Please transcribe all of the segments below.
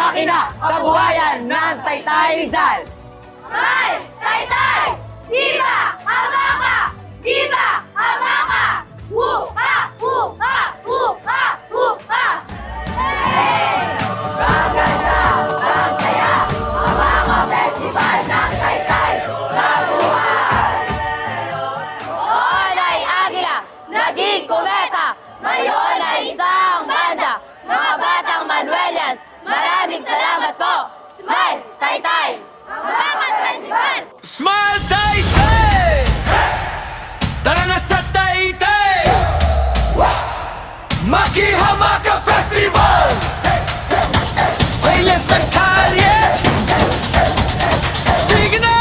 makina, kabuhayan ng Taytay Rizal! Smile! Taytay! Viva! Habaka! Viva! Habaka! Huha! Huha! Huha! Huha! Maganda, ang saya, ang mga festival ng Taytay, kabuhay! Noon ay agila, naging kometa. Ngayon ay isang banda. Mga batang Manuelians, maraming salamat po. Smile! Taytay! Habaka 21! Smile Taytay! Tara na sa Taytay! Makihamaka Festival! Baile sa kalye! Sige na!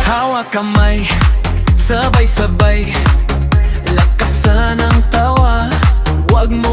Hawak kamay, sabay-sabay, lakasan ang tawa, huwag mo